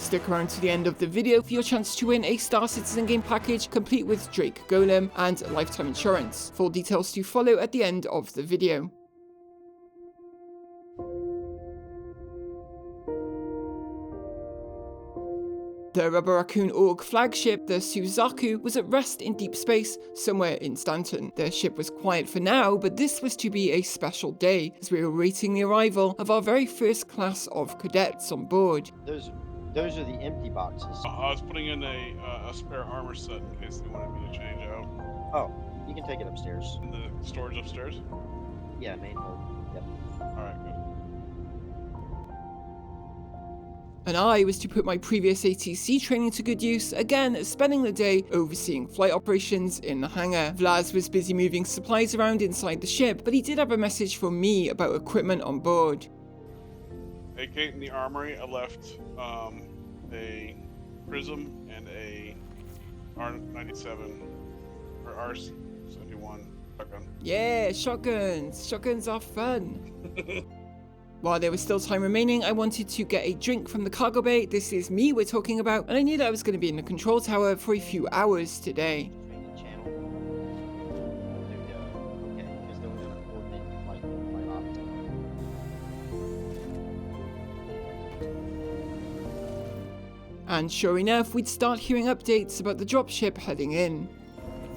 Stick around to the end of the video for your chance to win a Star Citizen game package complete with Drake Golem and lifetime insurance. Full details to follow at the end of the video. The Rebel Raccoon Org flagship, the Suzaku, was at rest in deep space somewhere in Stanton. The ship was quiet for now, but this was to be a special day, as we were awaiting the arrival of our very first class of cadets on board. Those are the empty boxes. I was putting in a spare armor set in case they wanted me to change out. Oh, you can take it upstairs. In the storage upstairs? Yeah, main hold. Yep. Alright, good. And I was to put my previous ATC training to good use, again spending the day overseeing flight operations in the hangar. Vlad was busy moving supplies around inside the ship, but he did have a message for me about equipment on board. Hey Kate, in the armory I left a prism and a R97 or R71 shotgun. Yeah, shotguns! Shotguns are fun! While there was still time remaining, I wanted to get a drink from the cargo bay. This is me we're talking about, and I knew that I was going to be in the control tower for a few hours today. And sure enough, we'd start hearing updates about the dropship heading in.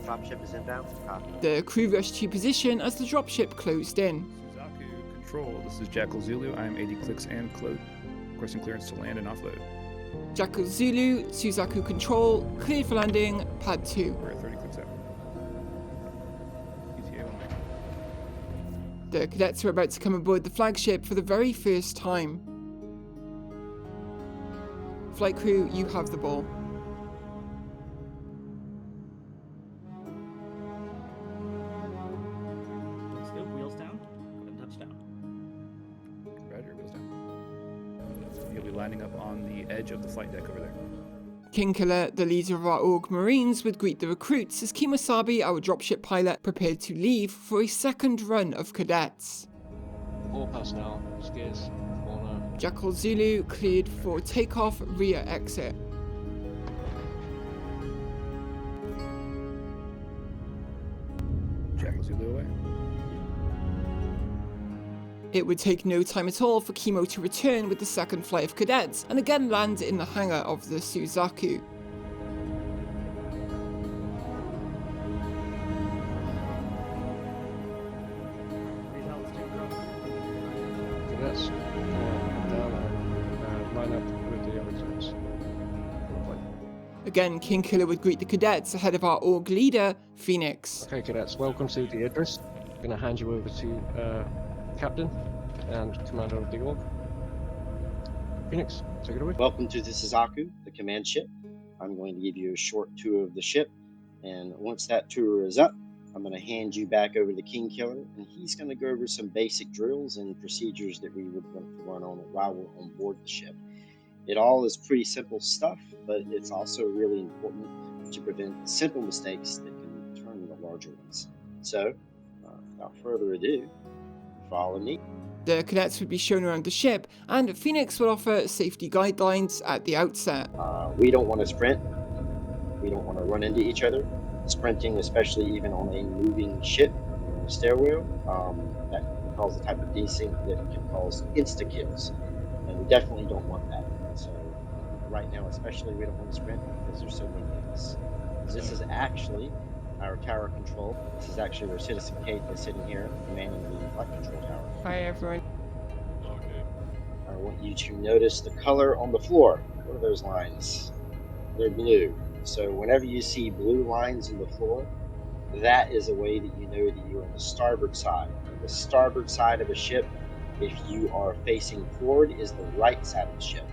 Dropship is inbound. Copy. The crew rushed to position as the dropship closed in. Suzaku, control. This is Jackal Zulu. I am 80 clicks and close. Requesting clearance to land and offload. Jackal Zulu, Suzaku control, cleared for landing, pad 2. We're at 30 clicks out. ETA on me. The cadets were about to come aboard the flagship for the very first time. Flight crew, you have the ball. Still, wheels down, and touchdown. Roger, goes down. You'll be landing up on the edge of the flight deck over there. King Killer, the leader of our Org Marines, would greet the recruits as Kimosabi, our dropship pilot, prepared to leave for a second run of cadets. All personnel, skiers, corner. Jackal Zulu cleared for takeoff, rear exit. Jackal Zulu away. It would take no time at all for Kimo to return with the second flight of cadets and again land in the hangar of the Suzaku. Cadets, come down and line up with the other cadets. Again, King Killer would greet the cadets ahead of our Org leader, Phoenix. Okay, cadets, welcome to the Idris. I'm going to hand you over to Captain and Commander of the Org. Phoenix, take it away. Welcome to the Suzaku, the command ship. I'm going to give you a short tour of the ship, and once that tour is up, I'm going to hand you back over to King Killer, and he's going to go over some basic drills and procedures that we would want to run on while we're on board the ship. It all is pretty simple stuff, but it's also really important to prevent simple mistakes that can turn into larger ones. So, without further ado, follow me. The cadets would be shown around the ship, and Phoenix would offer safety guidelines at the outset. We don't want to sprint. We don't want to run into each other. Sprinting, especially even on a moving ship, stairwell, that can cause the type of desync that can cause insta-kills. And we definitely don't want that. So right now, especially, we don't want to sprint because there's so many of us. This is actually our tower control. This is actually where Citizen Kate is sitting here, commanding the flight control tower. Hi everyone. Okay. I want you to notice the color on the floor. What are those lines? They're blue. So whenever you see blue lines in the floor, that is a way that you know that you're on the starboard side. The starboard side of a ship, if you are facing forward, is the right side of the ship.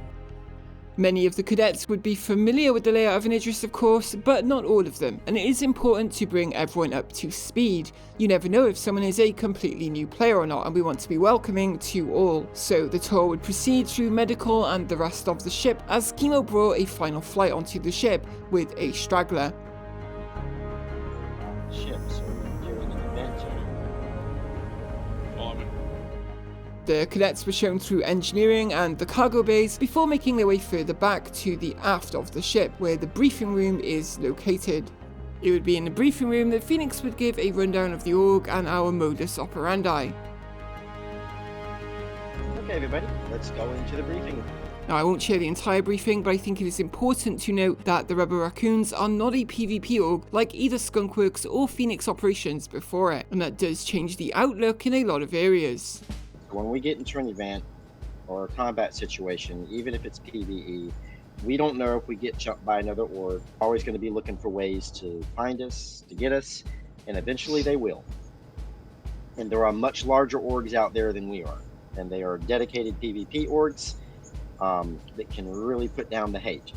Many of the cadets would be familiar with the layout of an Idris, of course, but not all of them, and it is important to bring everyone up to speed. You never know if someone is a completely new player or not, and we want to be welcoming to all. So the tour would proceed through medical and the rest of the ship as Kimo brought a final flight onto the ship with a straggler. Ship, so during an event, Follow me. The cadets were shown through engineering and the cargo bays before making their way further back to the aft of the ship, where the briefing room is located. It would be in the briefing room that Phoenix would give a rundown of the org and our modus operandi. Okay, everybody, let's go into the briefing. Now, I won't share the entire briefing, but I think it is important to note that the Rebel Raccoons are not a PvP org like either Skunkworks or Phoenix Operations before it, and that does change the outlook in a lot of areas. When we get into an event or a combat situation, even if it's PvE, we don't know if we get jumped by another org. Always going to be looking for ways to find us, to get us, and eventually they will. And there are much larger orgs out there than we are, and they are dedicated PvP orgs that can really put down the hate.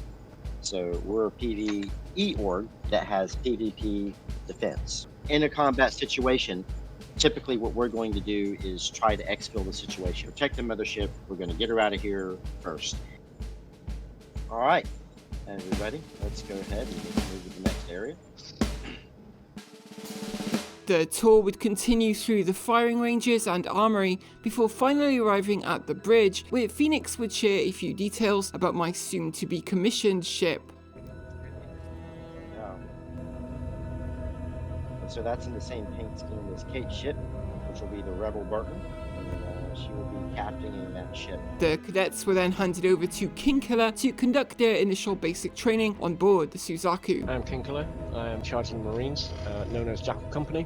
So we're a PvE org that has PvP defense. In a combat situation, typically what we're going to do is try to exfil the situation. Protect the mothership. We're going to get her out of here first. All right, everybody, let's go ahead and move to the next area. The tour would continue through the firing ranges and armory before finally arriving at the bridge, where Phoenix would share a few details about my soon-to-be commissioned ship. So that's in the same paint scheme as Kate's ship, which will be the Rebel Raccoon, and she will be captaining that ship. The cadets were then handed over to Kingkiller to conduct their initial basic training on board the Suzaku. I'm Kingkiller. I am charging Marines, known as Jackal Company.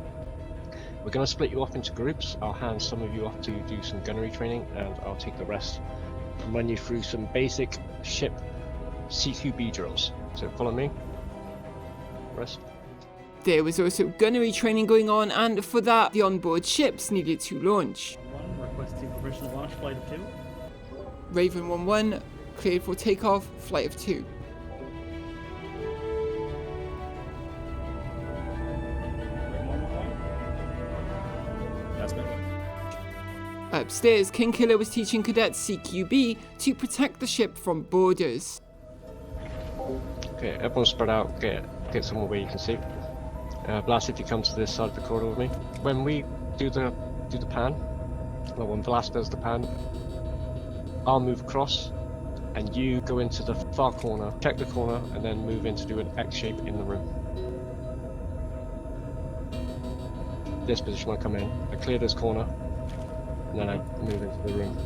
We're going to split you off into groups. I'll hand some of you off to do some gunnery training, and I'll take the rest and run you through some basic ship CQB drills. So follow me. Rest. There was also gunnery training going on, and for that, the onboard ships needed to launch. 1, requesting permission to launch flight of 2. Raven 1-1, cleared for takeoff, flight of 2. That's me. Upstairs, Kingkiller was teaching cadets CQB to protect the ship from boarders. Okay, everyone spread out. Get somewhere where you can see. Blast, if you come to this side of the corridor with me. When we do the pan, well, when Blast does the pan, I'll move across, and you go into the far corner, check the corner, and then move in to do an X shape in the room. This position I come in, I clear this corner, and then I move into the room.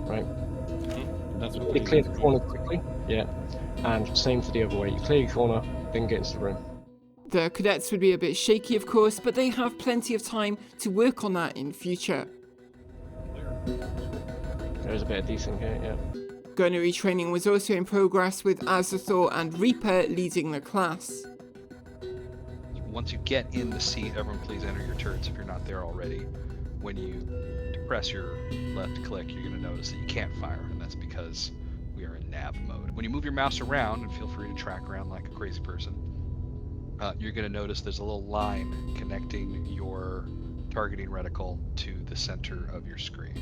Right? That's what You clear the corner quickly, yeah, and same for the other way. You clear your corner, then get into the room. The cadets would be a bit shaky, of course, but they have plenty of time to work on that in future. There's a bit of decent here, yeah. Gunnery training was also in progress, with Azathoth and Reaper leading the class. Once you get in the seat, everyone please enter your turrets if you're not there already. When you depress your left click, you're going to notice that you can't fire, and that's because we are in nav mode. When you move your mouse around, and feel free to track around like a crazy person, you're going to notice there's a little line connecting your targeting reticle to the center of your screen.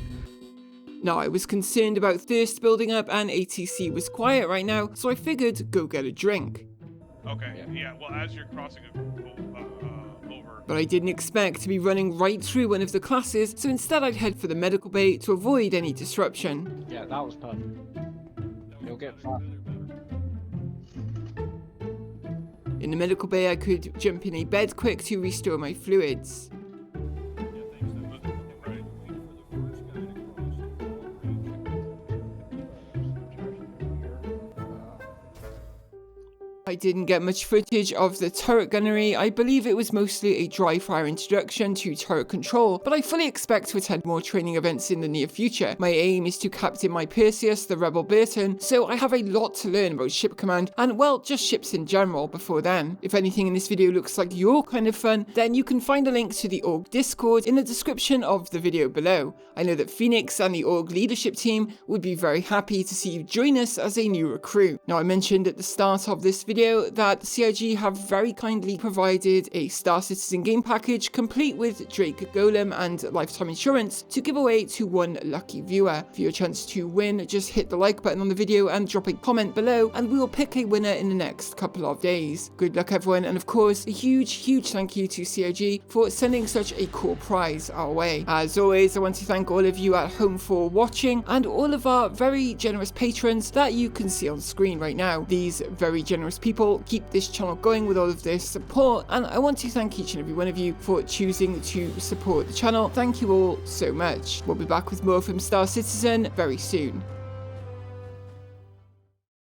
Now, I was concerned about thirst building up, and ATC was quiet right now, so I figured go get a drink. Okay, yeah, well, as you're crossing over... But I didn't expect to be running right through one of the classes, so instead I'd head for the medical bay to avoid any disruption. Yeah, that was perfect. You'll get far. In the medical bay, I could jump in a bed quick to restore my fluids. I didn't get much footage of the turret gunnery. I believe it was mostly a dry fire introduction to turret control, but I fully expect to attend more training events in the near future. My aim is to captain my Perseus, the Rebel Raccoon, so I have a lot to learn about ship command and, well, just ships in general before then. If anything in this video looks like your kind of fun, then you can find a link to the Org Discord in the description of the video below. I know that Phoenix and the Org leadership team would be very happy to see you join us as a new recruit. Now, I mentioned at the start of this video video that CIG have very kindly provided a Star Citizen game package complete with Drake Golem and lifetime insurance to give away to one lucky viewer. For your chance to win, just hit the like button on the video and drop a comment below, and we will pick a winner in the next couple of days. Good luck everyone, and of course a huge thank you to CIG for sending such a cool prize our way. As always, I want to thank all of you at home for watching, and all of our very generous patrons that you can see on screen right now. These very generous people keep this channel going with all of this support, and I want to thank each and every one of you for choosing to support the channel. Thank you all so much. We'll be back with more from Star Citizen very soon.